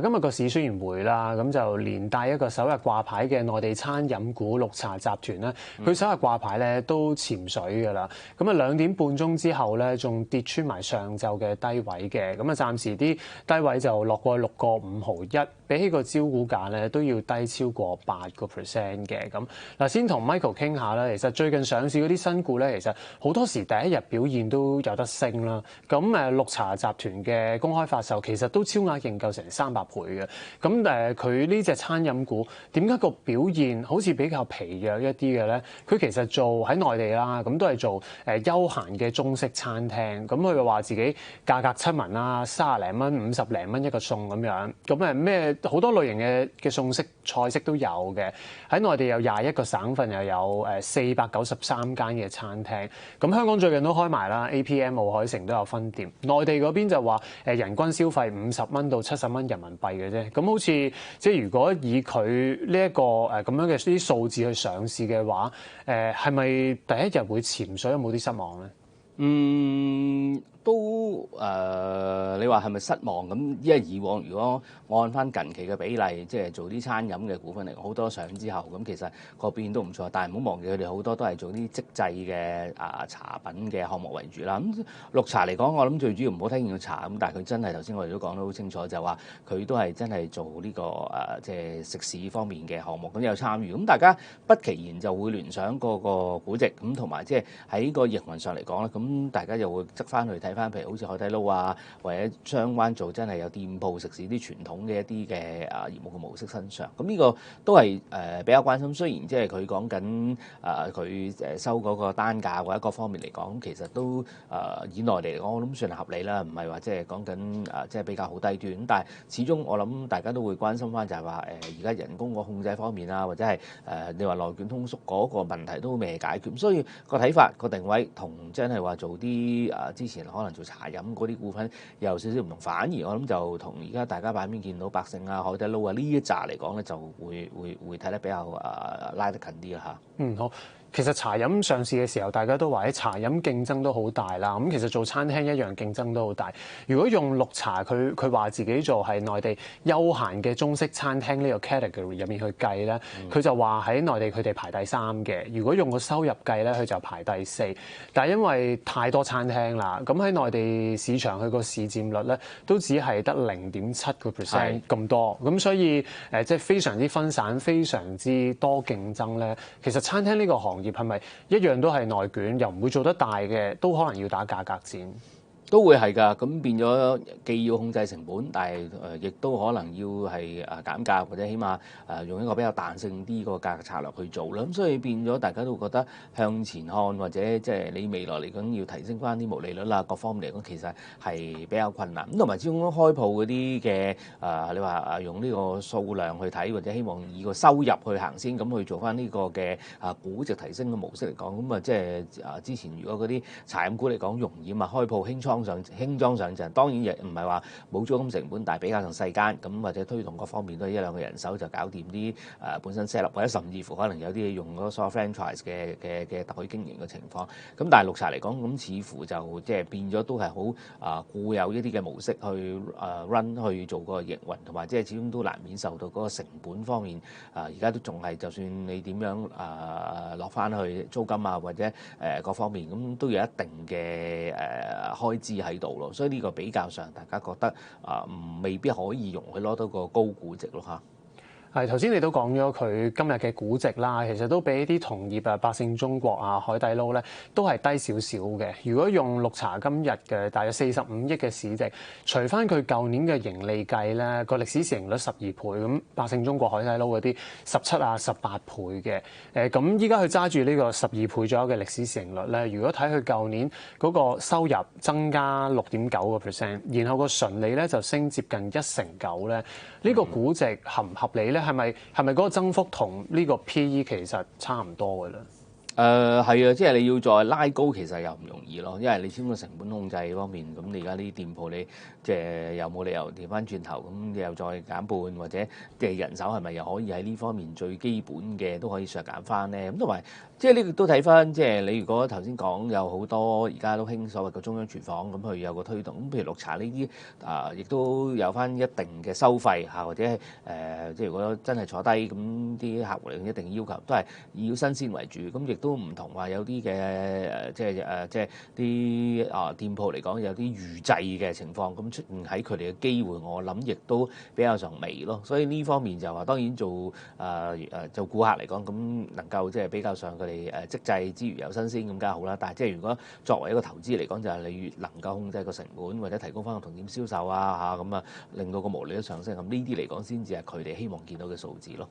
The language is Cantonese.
今日個市雖然回啦，咁就連帶一個首日掛牌嘅內地餐飲股綠茶集團咧，佢首日掛牌咧都潛水㗎啦。咁啊2點半鐘之後咧，仲跌穿埋上晝嘅低位嘅。咁啊暫時啲低位就落過6個5毫1，比起個招股價咧都要低超過8%嘅。咁嗱，先同 Michael 傾下啦。其實最近上市嗰啲新股咧，其實好多時第一日表現都有得升啦。咁綠茶集團嘅公開發售其實都超額認購成300倍嘅。咁佢呢隻餐飲股點解個表現好似比較疲弱一啲嘅咧？佢其實做喺內地啦，咁都係做休閒嘅中式餐廳。咁佢又話自己價格親民啦，30零蚊、50零蚊一個餸咁樣。咁咩好多類型嘅餸式菜式都有嘅。喺內地有21個省份，又有493間嘅餐廳。咁香港最近都開埋啦 ，APM 奧海城都有分店。內地嗰邊就話人均消費50蚊到70蚊人民幣嘅啫。咁好似即係如果以佢呢一個咁樣嘅啲數字去上市嘅話，係咪第一日會潛水？有冇啲失望咧？都你話係咪失望咁？因為以往如果按翻近期嘅比例，即係做啲餐飲嘅股份嚟講，好多上之後咁，其實個表現都唔錯。但係唔好忘記佢哋好多都係做啲即製嘅茶品嘅項目為主啦。咁綠茶嚟講，我諗最主要唔好聽見個茶咁，但係佢真係頭先我哋都講得好清楚，就話佢都係真係做呢個即係食肆方面嘅項目，咁有參與。咁大家不其然就會聯想個估值咁，同埋即係喺個營運上嚟講咧，咁大家又會側翻去睇翻，譬如好似海底撈啊，或者相關做真係有店鋪食肆啲傳統嘅一啲嘅業務嘅模式身上，咁呢個都係比較關心。雖然即係佢講緊佢收嗰個單價或者各方面嚟講，其實都以內地嚟講，我諗算係合理啦，唔係話即係講緊即係比較好低端。咁但係始終我諗大家都會關心翻就係話而家人工個控制方面啊，或者係你話內卷通縮嗰個問題都未解決。咁所以個睇法個定位同真係話做啲之前可能做茶飲嗰啲股份有少少唔同，反而我諗就同而家大家版面見到百勝啊、海底撈啊呢一紮嚟講咧，就會睇得比較拉得近啲啦嚇。好。其實茶飲上市嘅時候，大家都話喺茶飲競爭都好大啦。咁其實做餐廳一樣競爭都好大。如果用綠茶，佢話自己做係內地休閒嘅中式餐廳呢個 category 入面去計咧，佢就話喺內地佢哋排第3嘅。如果用個收入計咧，佢就排第4。但係因為太多餐廳啦，咁喺內地市場佢個市佔率咧都只係得0.7% 咁多。咁所以即係非常之分散，非常之多競爭咧。其實餐廳呢個行業係咪一樣都係內卷，又唔會做得大嘅，都可能要打價格戰？都會係㗎，咁變咗既要控制成本，但係亦都可能要係減價，或者起碼用一個比較彈性啲個價格策略去做啦。咁所以變咗大家都覺得向前看，或者即係你未來嚟講要提升翻啲毛利率啦，各方面嚟講其實係比較困難。咁同埋始終開鋪嗰啲嘅你話用呢個數量去睇，或者希望以個收入去行先，咁去做翻呢個嘅估值提升嘅模式嚟講，咁即係之前如果嗰啲茶飲股嚟講容易開鋪輕裝上陣，當然亦唔係話冇租金成本，但係比較上細間咁，或者推動各方面都係1-2個人手就搞掂啲本身 set up，或者甚至乎可能有啲用嗰個所謂 franchise 嘅特許經營嘅情況。咁但係綠茶嚟講，咁似乎就即係變咗都係好固有一啲嘅模式去run 去做個營運，同埋即係始終都難免受到嗰個成本方面而家都仲係，就算你點樣落翻去租金啊，或者各方面咁都有一定嘅開支喺度咯，所以呢個比較上大家覺得未必可以容許攞到個高估值咯嚇。係頭先你都講咗佢今日嘅估值啦，其實都比啲同業百勝中國啊、海底撈咧都係低少少嘅。如果用綠茶今日嘅大約45億嘅市值，除翻佢舊年嘅盈利計咧，個歷史市盈率12倍，咁百勝中國、海底撈嗰啲17啊、18倍嘅。咁依家佢揸住呢個12倍左右嘅歷史市盈率咧，如果睇佢舊年嗰個收入增加6.9%，然後個純利咧就升接近1成9咧，呢個估值合唔合理咧？係咪嗰個增幅同呢個 PE 其實差唔多嘅咧？係啊，即係你要再拉高，其實又唔容易咯，因為你始終個成本控制方面，咁你而家呢啲店鋪你即係又冇理由調翻轉頭，咁又再減半或者即係人手係咪又可以喺呢方面最基本嘅都可以削減翻咧？咁同埋即係呢個都睇翻，即係你如果頭先講有好多而家都興所謂嘅中央廚房，咁佢有個推動，咁譬如綠茶呢啲亦都有翻一定嘅收費嚇，或者係即係如果真係坐低咁啲客戶嚟一定要求都係以新鮮為主，咁亦都唔同話有啲嘅即係啲店鋪嚟講有啲預製嘅情況，咁出現喺佢哋嘅機會，我諗亦都比較上微咯。所以呢方面就話當然做做顧客嚟講，咁能夠即係比較上佢哋即製之餘有新鮮咁梗係好啦。但係即係如果作為一個投資嚟講，就係你越能夠控制個成本或者提高翻個同店銷售啊嚇咁啊，令到個毛利都上升，咁呢啲嚟講先至係佢哋希望見到嘅數字咯。